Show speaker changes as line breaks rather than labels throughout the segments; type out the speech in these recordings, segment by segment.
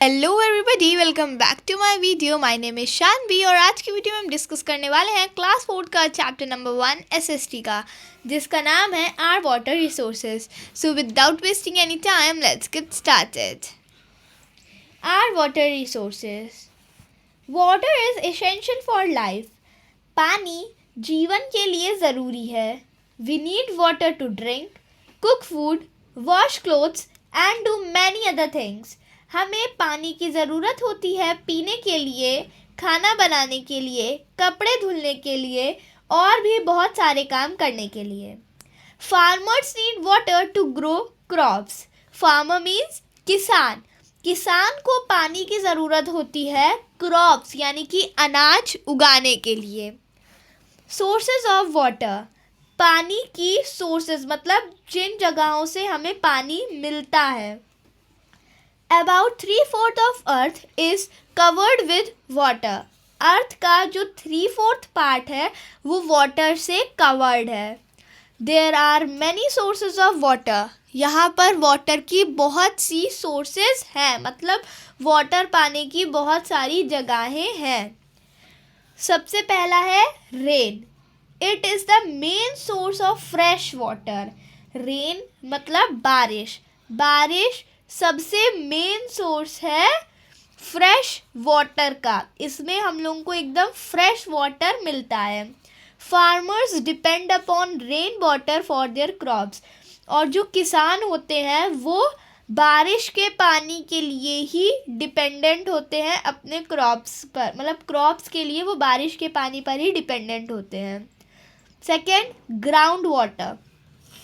Hello everybody, welcome back to my video. My name is Shanvi और आज की video में हम डिस्कस करने वाले हैं क्लास 4 का चैप्टर नंबर 1 एसएसटी का, जिसका नाम है our water resources. So without wasting any time let's get started. Our water resources. Water is essential for life. पानी जीवन के लिए ज़रूरी है। We need water to drink, cook food, wash clothes and do many other things. हमें पानी की ज़रूरत होती है पीने के लिए, खाना बनाने के लिए, कपड़े धुलने के लिए और भी बहुत सारे काम करने के लिए। Farmers need water to grow crops. Farmer means किसान। किसान को पानी की ज़रूरत होती है क्रॉप्स यानी कि अनाज उगाने के लिए। Sources of water. पानी की सोर्सेज मतलब जिन जगहों से हमें पानी मिलता है। About 3/4 of Earth is covered with water. अर्थ का जो 3/4 पार्ट है वो वाटर से कवर्ड है। There are many sources of water. यहाँ पर वाटर की बहुत सी सोर्सेज हैं, मतलब वाटर पाने की बहुत सारी जगहें हैं। सबसे पहला है rain. It is the main source of fresh water. Rain मतलब बारिश। बारिश सबसे मेन सोर्स है फ्रेश वाटर का। इसमें हम लोगों को एकदम फ्रेश वाटर मिलता है। Farmers depend upon rain water for their crops. और जो किसान होते हैं वो बारिश के पानी के लिए ही डिपेंडेंट होते हैं अपने क्रॉप्स पर, मतलब क्रॉप्स के लिए वो बारिश के पानी पर ही डिपेंडेंट होते हैं। Second, ground water.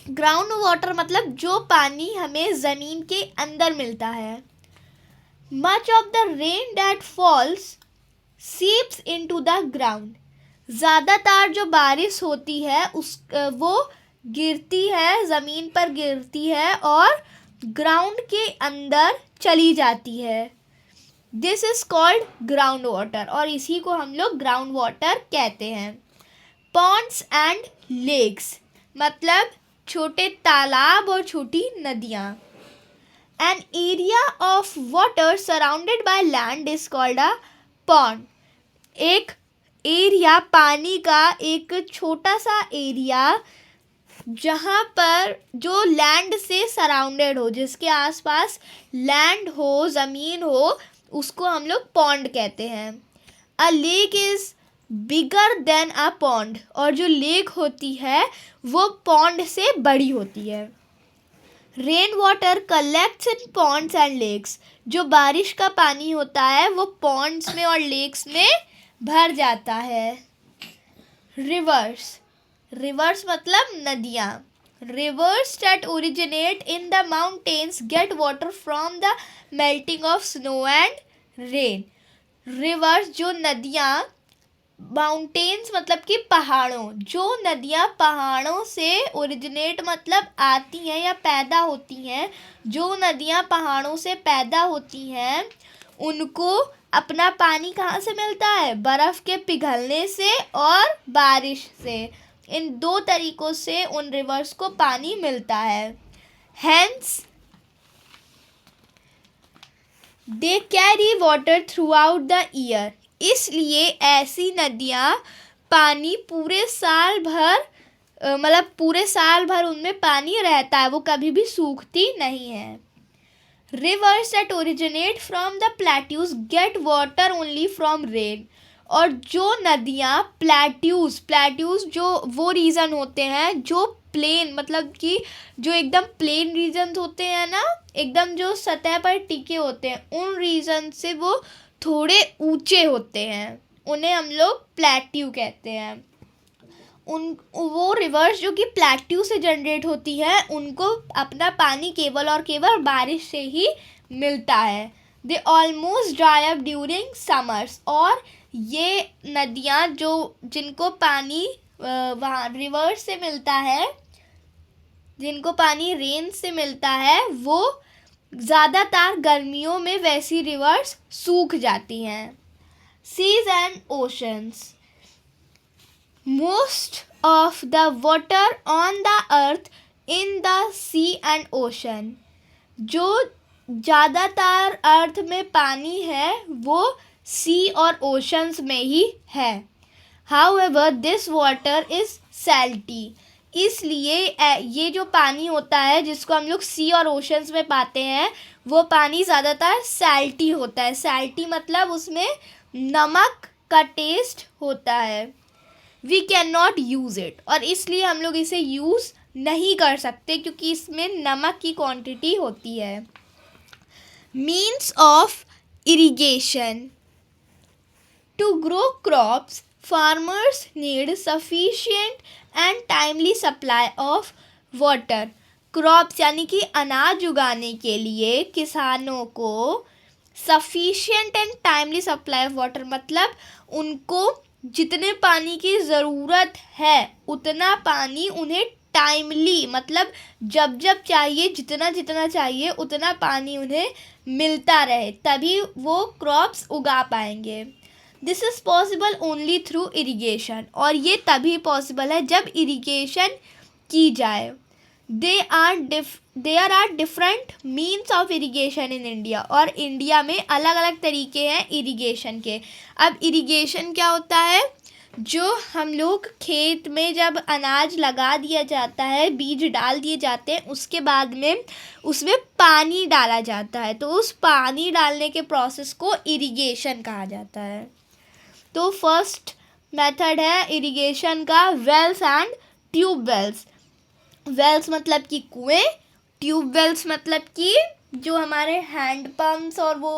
Ground water मतलब जो पानी हमें ज़मीन के अंदर मिलता है। Much of the rain that falls seeps into the ground. ज़्यादातर जो बारिश होती है वो गिरती है, ज़मीन पर गिरती है और ग्राउंड के अंदर चली जाती है। This is called ground water और इसी को हम लोग ग्राउंड वाटर कहते हैं। पॉन्ड्स एंड लेक्स मतलब छोटे तालाब और छोटी नदियाँ। An area of water surrounded by land is called a pond. एक एरिया, पानी का एक छोटा सा एरिया जहाँ पर जो लैंड से सराउंडेड हो, जिसके आसपास लैंड हो, ज़मीन हो, उसको हम लोग पॉन्ड कहते हैं। अ lake is bigger than a pond. और जो लेक होती है वो पॉन्ड से बड़ी होती है। Rain water collects in ponds and lakes. जो बारिश का पानी होता है वो पॉन्ड्स में और लेक्स में भर जाता है। रिवर्स। रिवर्स मतलब नदियाँ। Reverse that originate in the mountains get water from the melting of snow and rain. Reverse जो नदियाँ, माउंटेन्स मतलब कि पहाड़ों, जो नदियाँ पहाड़ों से ओरिजिनेट मतलब आती हैं या पैदा होती हैं, जो नदियाँ पहाड़ों से पैदा होती हैं उनको अपना पानी कहाँ से मिलता है? बर्फ़ के पिघलने से और बारिश से। इन दो तरीक़ों से उन रिवर्स को पानी मिलता है। Hence they carry water through out the year. इसलिए ऐसी नदियाँ पानी पूरे साल भर, मतलब पूरे साल भर उनमें पानी रहता है, वो कभी भी सूखती नहीं है। Reverse that originate from the plateaus get water only from rain. और जो नदियाँ प्लेट्यूज जो वो रीजन होते हैं जो प्लेन, मतलब कि जो एकदम प्लेन रीजन होते हैं ना, एकदम जो सतह पर टिके होते हैं, उन रीजन से वो थोड़े ऊंचे होते हैं, उन्हें हम लोग प्लेट्यू कहते हैं। वो रिवर्स जो कि प्लेट्यू से जनरेट होती है उनको अपना पानी केवल और केवल बारिश से ही मिलता है। They almost dry up during summers. और ये नदियाँ जो जिनको पानी वहाँ रिवर्स से मिलता है, जिनको पानी रेन से मिलता है, वो ज़्यादातर गर्मियों में वैसी रिवर्स सूख जाती हैं। Seas and oceans. Most of the water on the earth in the sea and ocean. जो ज़्यादातर अर्थ में पानी है वो सी और ओशंस में ही है। हाउएवर दिस वाटर इज़ सैल्टी, इसलिए ये जो पानी होता है जिसको हम लोग सी और ओशंस में पाते हैं वो पानी ज़्यादातर सैल्टी होता है। सैल्टी मतलब उसमें नमक का टेस्ट होता है। We can not use it, और इसलिए हम लोग इसे यूज़ नहीं कर सकते क्योंकि इसमें नमक की क्वांटिटी होती है। Means of irrigation. To grow crops farmers need sufficient and timely supply of water. Crops यानी कि अनाज उगाने के लिए किसानों को sufficient and timely supply of water मतलब उनको जितने पानी की ज़रूरत है उतना पानी उन्हें टाइमली मतलब जब जब चाहिए जितना जितना चाहिए उतना पानी उन्हें मिलता रहे, तभी वो क्रॉप्स उगा पाएंगे। This is possible only through irrigation, और ये तभी पॉसिबल है जब इरीगेशन की जाए। There are different means of irrigation in India, और इंडिया में अलग अलग तरीके हैं इरीगेशन के। अब इरीगेशन क्या होता है? जो हम लोग खेत में जब अनाज लगा दिया जाता है, बीज डाल दिए जाते हैं, उसके बाद में उसमें पानी डाला जाता है, तो उस पानी डालने के प्रोसेस को इरीगेशन कहा जाता है। तो फर्स्ट मेथड है इरिगेशन का wells and tube wells. Wells मतलब कि कुएं, ट्यूब वेल्स मतलब कि जो हमारे हैंड पम्प्स और वो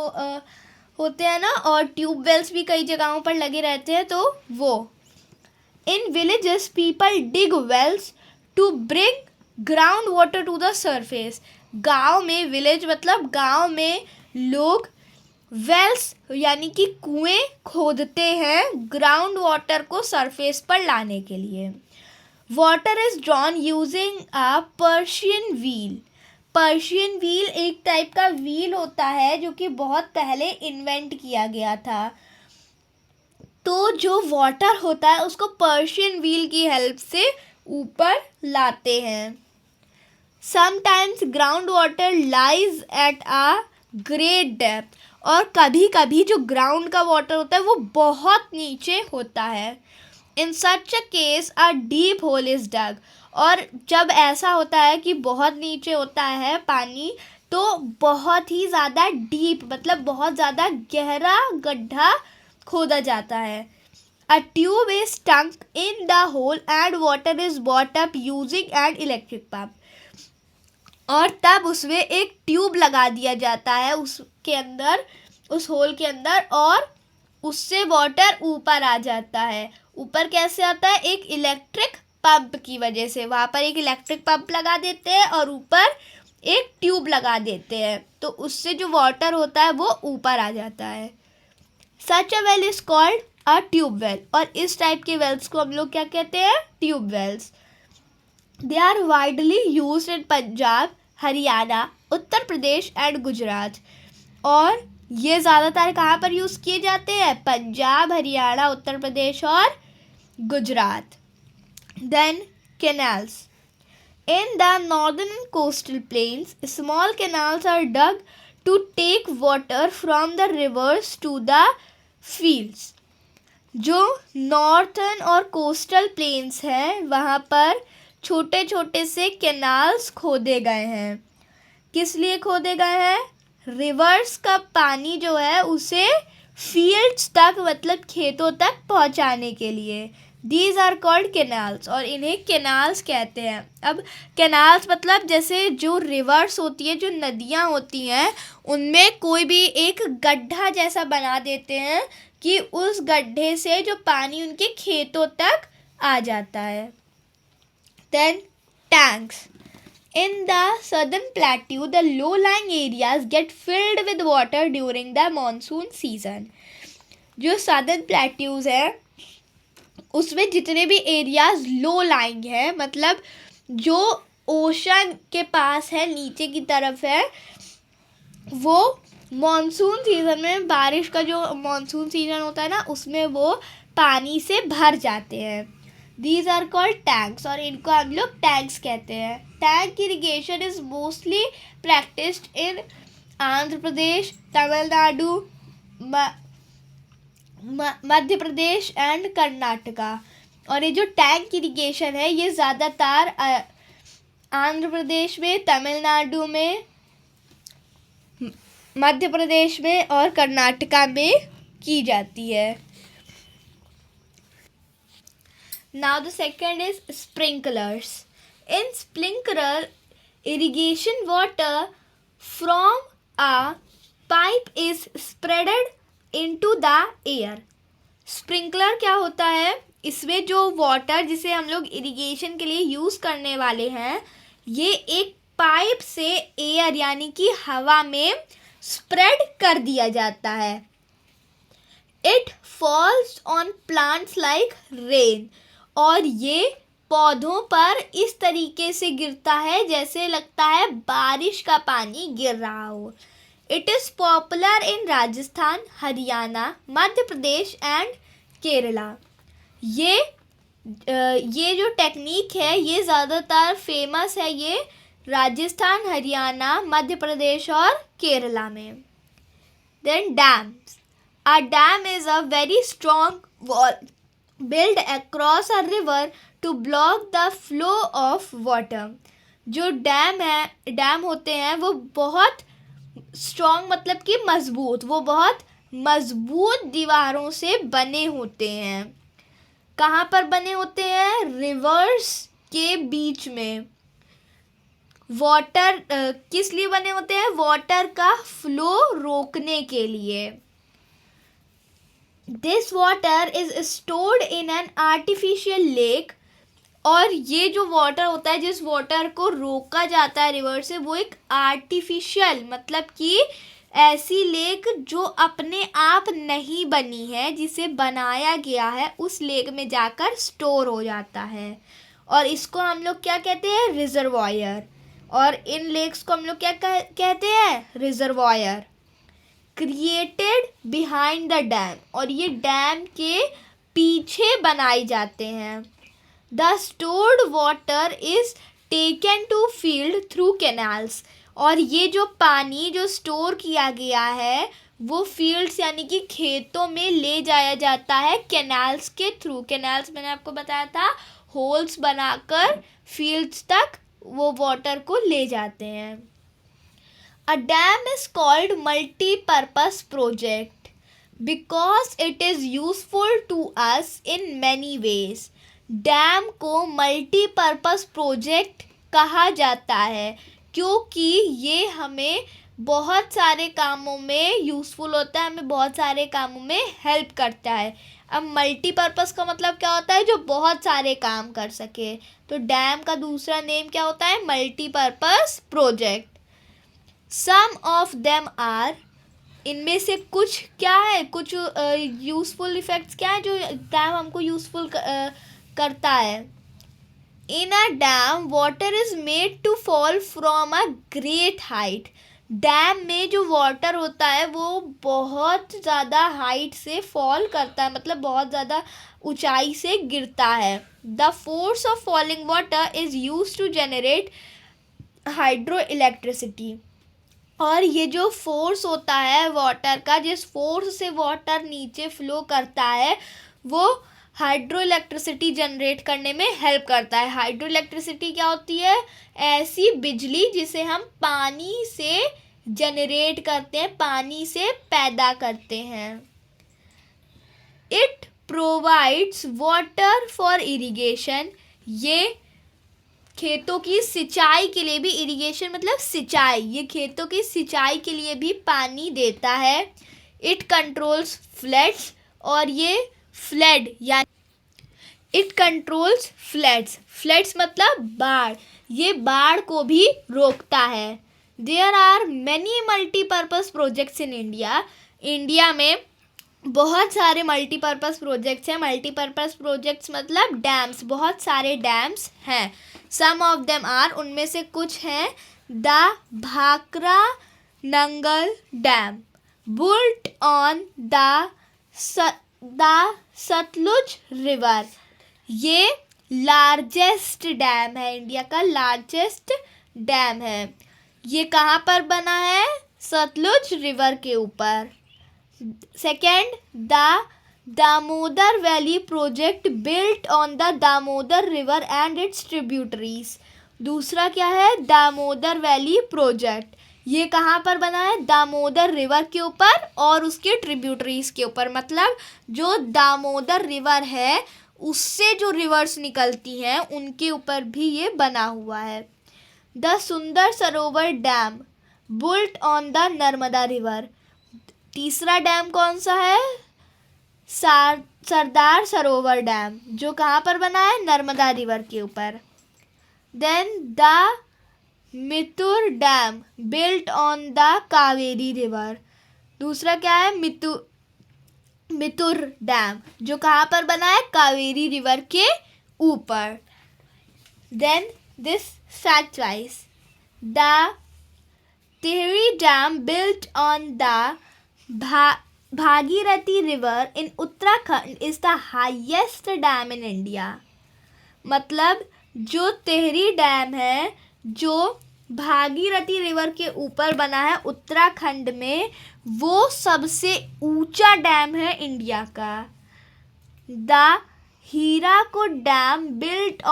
होते हैं ना, और ट्यूब वेल्स भी कई जगहों पर लगे रहते हैं, तो वो। In villages people dig wells to bring ground water to the surface. गाँव में, विलेज मतलब गाँव में लोग वेल्स यानी कि कुएं खोदते हैं ग्राउंड वाटर को सरफेस पर लाने के लिए। Water is drawn using a Persian wheel. Persian wheel एक टाइप का व्हील होता है जो कि बहुत पहले इन्वेंट किया गया था। तो जो वाटर होता है उसको पर्शियन व्हील की हेल्प से ऊपर लाते हैं। Sometimes ground water lies at a great depth, और कभी कभी जो ग्राउंड का वाटर होता है वो बहुत नीचे होता है। In such a case a deep hole is dug, और जब ऐसा होता है कि बहुत नीचे होता है पानी तो बहुत ही ज़्यादा डीप मतलब बहुत ज़्यादा गहरा गड्ढा खोदा जाता है। A tube is sunk in the hole and water is brought up using an electric pump, और तब उसमें एक ट्यूब लगा दिया जाता है उसके अंदर, उस होल के अंदर, और उससे वाटर ऊपर आ जाता है। ऊपर कैसे आता है? एक इलेक्ट्रिक पंप की वजह से। वहाँ पर एक इलेक्ट्रिक पंप लगा देते हैं और ऊपर एक ट्यूब लगा देते हैं, तो उससे जो वाटर होता है वो ऊपर आ जाता है। Such a well is called a tube well, और इस टाइप के वेल्स को हम लोग क्या कहते हैं? Tube wells. They are widely used in Punjab, Haryana, Uttar Pradesh and Gujarat, और ये ज़्यादातर कहाँ पर यूज़ किए जाते हैं? पंजाब, हरियाणा, उत्तर प्रदेश और Gujarat. Then canals. In the northern and coastal plains small canals are dug to take water from the rivers to the fields. जो नॉर्थर्न और कोस्टल प्लेन्स हैं वहाँ पर छोटे छोटे से कैनाल्स खोदे गए हैं। किस लिए खोदे गए हैं? रिवर्स का पानी जो है उसे फील्ड्स तक मतलब खेतों तक पहुंचाने के लिए। दीज आर कॉल्ड कैनाल्स, और इन्हें कैनाल्स कहते हैं। अब कैनाल्स मतलब जैसे जो रिवर्स होती है, जो नदियां होती हैं, उनमें कोई भी एक गड्ढा जैसा बना देते हैं कि उस गड्ढे से जो पानी उनके खेतों तक आ जाता है। Then tanks. In the southern plateau, the low-lying areas get filled with water during the monsoon season. जो southern plateaus है उसमें जितने भी एरियाज लो लाइंग है मतलब जो ओशन के पास है, नीचे की तरफ है, वो मॉनसून सीज़न में, बारिश का जो मॉनसून सीज़न होता है ना, उसमें वो पानी से भर जाते हैं। These are called tanks, और इनको हम लोग टैंक्स कहते हैं। Tank irrigation is mostly practised in Andhra Pradesh, Tamil Nadu, Madhya Pradesh and Karnataka. और ये जो टैंक इरिगेशन है ये ज़्यादातर आंध्र प्रदेश में, तमिलनाडु में, मध्य प्रदेश में और कर्नाटका में की जाती है। Now the second is sprinklers. In sprinkler, irrigation water from a pipe is spreaded into the air. Sprinkler क्या होता है? इसमें जो वाटर जिसे हम लोग इरिगेशन के लिए यूज़ करने वाले हैं, ये एक पाइप से एयर यानी कि हवा में स्प्रेड कर दिया जाता है। It falls on plants like rain, और ये पौधों पर इस तरीके से गिरता है जैसे लगता है बारिश का पानी गिर रहा हो। It is popular in Rajasthan, Haryana, Madhya Pradesh and Kerala. ये जो टेक्निक है ये ज़्यादातर फेमस है ये राजस्थान, हरियाणा, मध्य प्रदेश और केरला में। Then dams. A dam is a very strong wall built across a river to block the flow of water. जो डैम होते हैं वो बहुत स्ट्रॉन्ग मतलब कि मजबूत, वो बहुत मजबूत दीवारों से बने होते हैं। कहाँ पर बने होते हैं? रिवर्स के बीच में। वाटर किस लिए बने होते हैं? वाटर का फ्लो रोकने के लिए। This water is stored in an artificial lake. और ये जो वाटर होता है, जिस वाटर को रोका जाता है रिवर से, वो एक आर्टिफिशियल मतलब कि ऐसी लेक जो अपने आप नहीं बनी है, जिसे बनाया गया है, उस लेक में जाकर स्टोर हो जाता है। और इसको हम लोग क्या कहते हैं? रिजर्वायर। और इन लेक्स को हम लोग क्या कहते हैं? Reservoir. Created behind the dam, और ये डैम के पीछे बनाए जाते हैं। The stored water is taken to field through canals, और ये जो पानी जो स्टोर किया गया है वो फील्ड्स यानी कि खेतों में ले जाया जाता है कैनाल्स के थ्रू। कैनाल्स मैंने आपको बताया था, होल्स बनाकर फील्ड्स तक वो वाटर को ले जाते हैं। A dam is called multi-purpose project because it is useful to us in many ways. Dam को मल्टीपर्पस प्रोजेक्ट कहा जाता है क्योंकि ये हमें बहुत सारे कामों में यूज़फुल होता है, हमें बहुत सारे कामों में हेल्प करता है। अब मल्टीपर्पस का मतलब क्या होता है? जो बहुत सारे काम कर सके। तो डैम का दूसरा नेम क्या होता है? Multipurpose project. Some of them are, इनमें से कुछ क्या है? कुछ यूज़फुल इफ़ेक्ट्स क्या है जो डैम हमको यूज़फुल करता है? In a dam water is made to fall from a great height. Dam में जो वाटर होता है वो बहुत ज़्यादा हाइट से फॉल करता है, मतलब बहुत ज़्यादा ऊंचाई से गिरता है। The force of falling water is used to generate hydro electricity, और ये जो फोर्स होता है वाटर का, जिस फोर्स से वाटर नीचे फ्लो करता है, वो हाइड्रो इलेक्ट्रिसिटी जनरेट करने में हेल्प करता है। हाइड्रो इलेक्ट्रिसिटी क्या होती है? ऐसी बिजली जिसे हम पानी से जनरेट करते हैं, पानी से पैदा करते हैं। It provides water for irrigation, ये खेतों की सिंचाई के लिए भी, इरिगेशन मतलब सिंचाई, ये खेतों की सिंचाई के लिए भी पानी देता है। इट कंट्रोल्स फ्लड्स, और ये फ्लड यानी इट कंट्रोल्स फ्लड्स मतलब बाढ़, ये बाढ़ को भी रोकता है। There are many multipurpose projects in India में बहुत सारे मल्टीपर्पज़ प्रोजेक्ट्स हैं। मल्टीपर्पज़ प्रोजेक्ट्स मतलब डैम्स, बहुत सारे डैम्स हैं। सम ऑफ देम आर, उनमें से कुछ हैं। The Bhakra Nangal dam built on the Sutlej river, ये लार्जेस्ट डैम है, इंडिया का लार्जेस्ट डैम है। ये कहाँ पर बना है? सतलुज रिवर के ऊपर। Second, the Damodar valley project built on the Damodar river and it's tributaries. दूसरा क्या है, दामोदर वैली प्रोजेक्ट, ये कहाँ पर बना है, दामोदर रिवर के ऊपर और उसके ट्रिब्यूटरीज के ऊपर, मतलब जो दामोदर रिवर है उससे जो रिवर्स निकलती हैं उनके ऊपर भी ये बना हुआ है। The Sundar Sarovar dam built on the Narmada river. तीसरा डैम कौन सा है, सरदार सरोवर डैम, जो कहाँ पर बना है, नर्मदा रिवर के ऊपर। Then the Mettur dam built on the Kaveri river. दूसरा क्या है, मितुर डैम, जो कहाँ पर बना है, कावेरी रिवर के ऊपर। Then this fact wise, the Tehri dam built on the Bhagirathi river in Uttarakhand is the highest dam in India. मतलब जो टिहरी डैम है जो भागीरथी रिवर के ऊपर बना है उत्तराखंड में, वो सबसे ऊंचा डैम है इंडिया का। The Hirakud dam built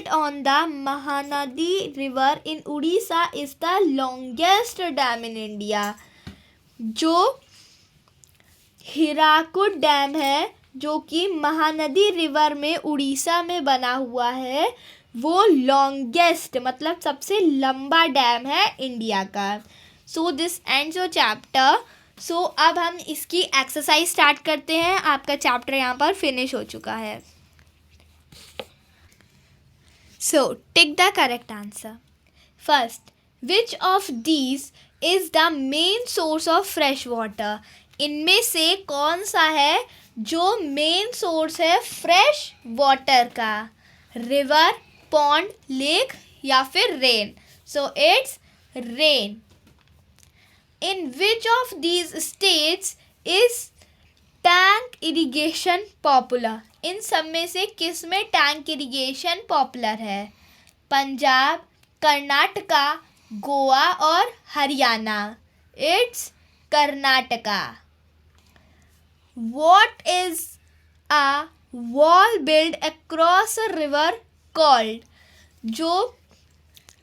on the Mahanadi river in Orissa is the longest dam in India. जो हीराकुड डैम है जो कि महानदी रिवर में उड़ीसा में बना हुआ है, वो लॉन्गेस्ट मतलब सबसे लंबा डैम है इंडिया का। So this ends your chapter. So अब हम इसकी एक्सरसाइज स्टार्ट करते हैं। आपका चैप्टर यहाँ पर फिनिश हो चुका है। So tick the correct answer. First, which of these is the main source of fresh water. इनमें से कौन सा है जो मेन सोर्स है फ्रेश वाटर का, रिवर, पॉन्ड, लेक या फिर rain. So it's rain. In which of these states is tank irrigation popular. इन सब में से किस में टैंक इरिगेशन पॉपुलर है, पंजाब, कर्नाटका, गोवा और Haryana. It's Karnataka. What is a wall built across a river called? जो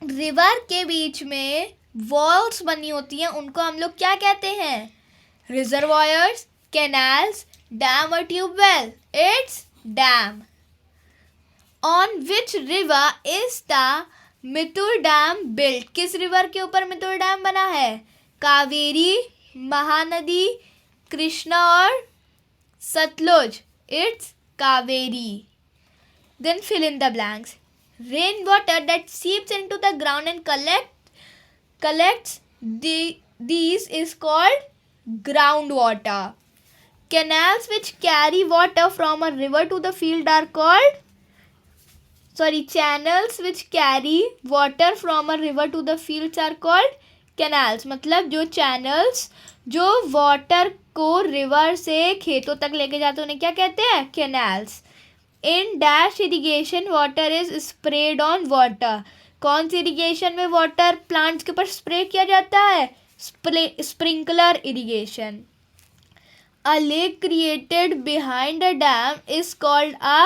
रिवर के बीच में वॉल्स बनी होती हैं उनको हम लोग क्या कहते हैं, रिजर्वायर्स, कैनाल्स, डैम और tubewell. It's dam. On which river is the Mettur dam built. किस रिवर के ऊपर मितुर डैम बना है, कावेरी, महानदी, कृष्णा और Sutlej. It's Kaveri. Then fill in the blanks. Rainwater that seeps into the ground and collects these is called groundwater. Canals which carry water from a river to the field are called channels which carry water from a river to the fields are called canals. मतलब जो channels जो water को river से खेतों तक लेके जाते हैं उन्हें क्या कहते हैं, canals. In dash irrigation water is spread on water. कौन सी इरिगेशन में वाटर प्लांट्स के ऊपर स्प्रे किया जाता है, sprinkler irrigation. A lake created behind a dam is called अ,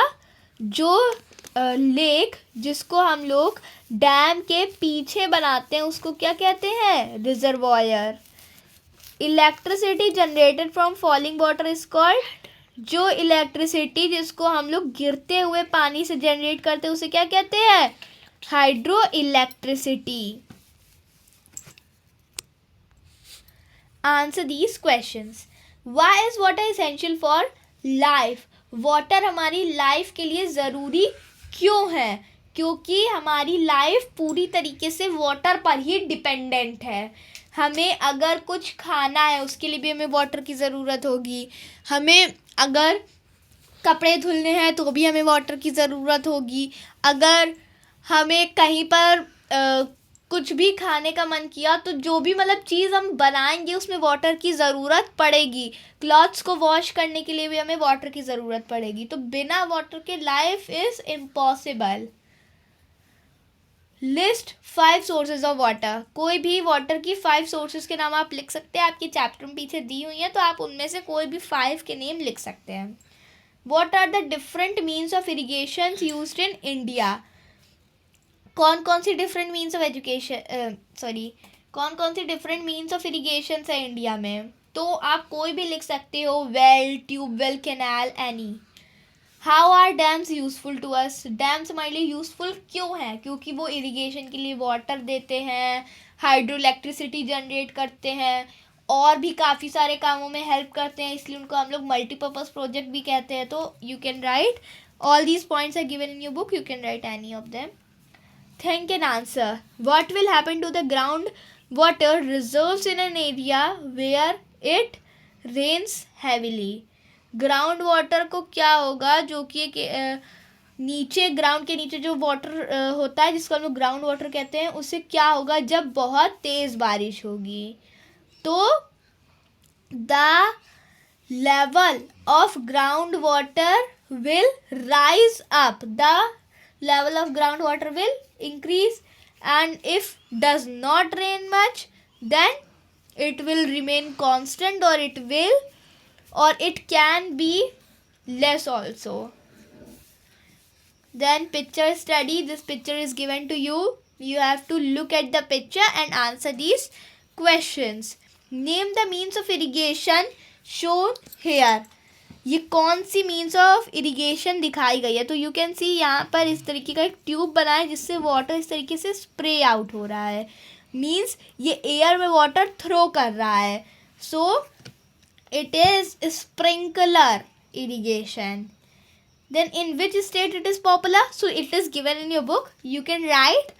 जो लेक जिसको हम लोग डैम के पीछे बनाते हैं उसको क्या कहते हैं, reservoir. Electricity generated from falling water is called, जो इलेक्ट्रिसिटी जिसको हम लोग गिरते हुए पानी से जनरेट करते हैं उसे क्या कहते हैं, hydro electricity. Answer these questions. Why is water essential for life. Water हमारी लाइफ के लिए ज़रूरी क्यों है, क्योंकि हमारी लाइफ पूरी तरीके से वाटर पर ही डिपेंडेंट है। हमें अगर कुछ खाना है उसके लिए भी हमें वाटर की ज़रूरत होगी, हमें अगर कपड़े धुलने हैं तो भी हमें वाटर की ज़रूरत होगी, अगर हमें कहीं पर कुछ भी खाने का मन किया तो जो भी मतलब चीज़ हम बनाएंगे उसमें वाटर की ज़रूरत पड़ेगी। क्लॉथ्स को वॉश करने के लिए भी हमें वाटर की ज़रूरत पड़ेगी। तो बिना वाटर के life is impossible. List 5 sources of water, कोई भी वाटर की 5 सोर्सेज के नाम आप लिख सकते हैं, आपके चैप्टर में पीछे दी हुई हैं, तो आप उनमें से कोई भी 5 के नेम लिख सकते हैं. What are the different means of irrigation used in India? कौन कौन सी डिफरेंट मीन्स ऑफ एजुकेशन कौन कौन सी डिफरेंट मीन्स ऑफ इरिगेशन है इंडिया में? तो आप कोई भी लिख सकते हो, well, tubewell, canal, any. How are dams useful to us? Dams हमारे लिए यूजफुल क्यों हैं? क्योंकि वो इरिगेशन के लिए वाटर देते हैं, हाइड्रो इलेक्ट्रिसिटी जनरेट करते हैं, और भी काफ़ी सारे कामों में हेल्प करते हैं, इसलिए उनको हम लोग मल्टीपर्पज़ प्रोजेक्ट भी कहते हैं. तो you can write all these points are given in your book, you can write any of them. Think and answer. What will happen to the ground water reserves in an area where it rains heavily? Ground water को क्या होगा, जो कि नीचे, ground के नीचे जो water होता है जिसको हम लोग ग्राउंड वाटर कहते हैं, उससे क्या होगा जब बहुत तेज़ बारिश होगी? तो the level of ground water will rise up. The level of groundwater will increase, and if does not rain much, then it will remain constant, or it can be less also. Then picture study. This picture is given to you. You have to look at the picture and answer these questions. Name the means of irrigation shown here. ये कौन C means of irrigation दिखाई गई है? तो you can see यहाँ पर इस तरीके का एक ट्यूब बना है जिससे वाटर इस तरीके से स्प्रे आउट हो रहा है, मीन्स ये एयर में वाटर थ्रो कर रहा है. So it is sprinkler irrigation. Then in which state it is popular? So it is given in your book, you can write.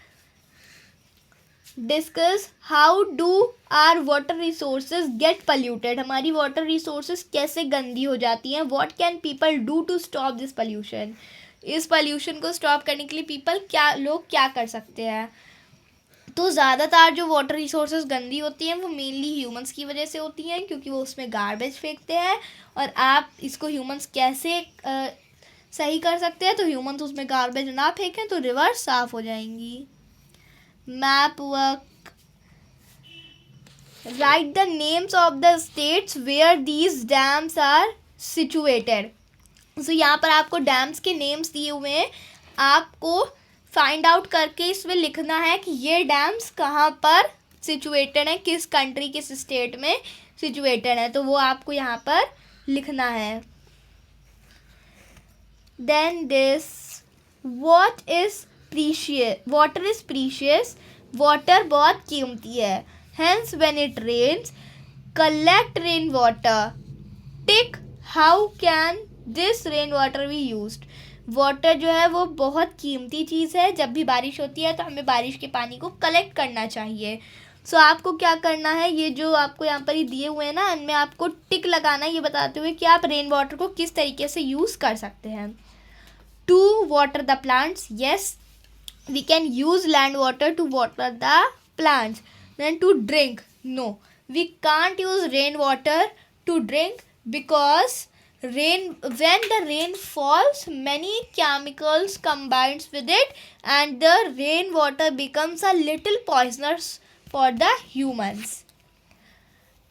Discuss how do our water resources get polluted. हमारी water resources कैसे गंदी हो जाती हैं? What can people do to stop this pollution? इस pollution को stop करने के लिए लोग क्या कर सकते हैं? तो ज़्यादातर जो वाटर रिसोर्सेज गंदी होती हैं वो मेनली ह्यूमंस की वजह से होती हैं, क्योंकि वो उसमें गार्बेज फेंकते हैं. और आप इसको ह्यूमंस कैसे सही कर सकते हैं? तो ह्यूमंस उसमें गार्बेज ना फेंकें तो रिवर साफ़ हो जाएंगी. Map work. Write the names of the states where these dams are situated. So यहाँ पर आपको डैम्स के नेम्स दिए हुए हैं, आपको फाइंड आउट करके इसमें लिखना है कि ये डैम्स कहाँ पर सिचुएटेड हैं, किस कंट्री, किस स्टेट में सिचुएटेड है. तो वो आपको यहाँ पर लिखना है. Then this, what is precious? Water is precious. Water बहुत कीमती है. Hence when it rains, collect rain water. Tick, how can this rain water be used? Water जो है वो बहुत कीमती चीज़ है. जब भी बारिश होती है तो हमें बारिश के पानी को कलेक्ट करना चाहिए. सो आपको क्या करना है, ये जो आपको यहाँ पर ही दिए हुए हैं ना, इनमें आपको टिक लगाना है, ये बताते हुए कि आप रेन वाटर को किस तरीके से यूज़ कर सकते हैं. To water the plants. Yes, we can use land water to water the plants. Then to drink, no, we can't use rain water to drink, because when the rain falls, many chemicals combines with it, and the rain water becomes a little poisonous for the humans.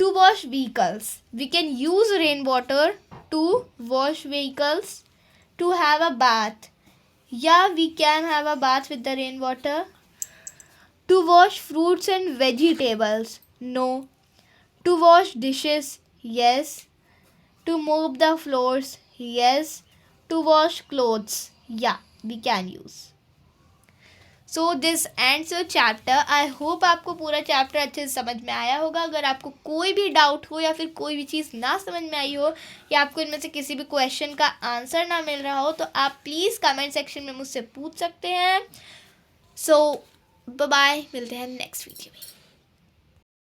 To wash vehicles, we can use rain water to wash vehicles. To have a bath, yeah, we can have a bath with the rainwater. To wash fruits and vegetables, no. To wash dishes, yes. To mop the floors, yes. To wash clothes, yeah, we can use. So this ends your chapter. I hope आपको पूरा chapter अच्छे से समझ में आया होगा. अगर आपको कोई भी डाउट हो या फिर कोई भी चीज़ ना समझ में आई हो, या आपको इनमें से किसी भी क्वेश्चन का आंसर ना मिल रहा हो, तो आप प्लीज़ कमेंट सेक्शन में मुझसे पूछ सकते हैं. सो बाय बाय, मिलते हैं नेक्स्ट वीडियो में.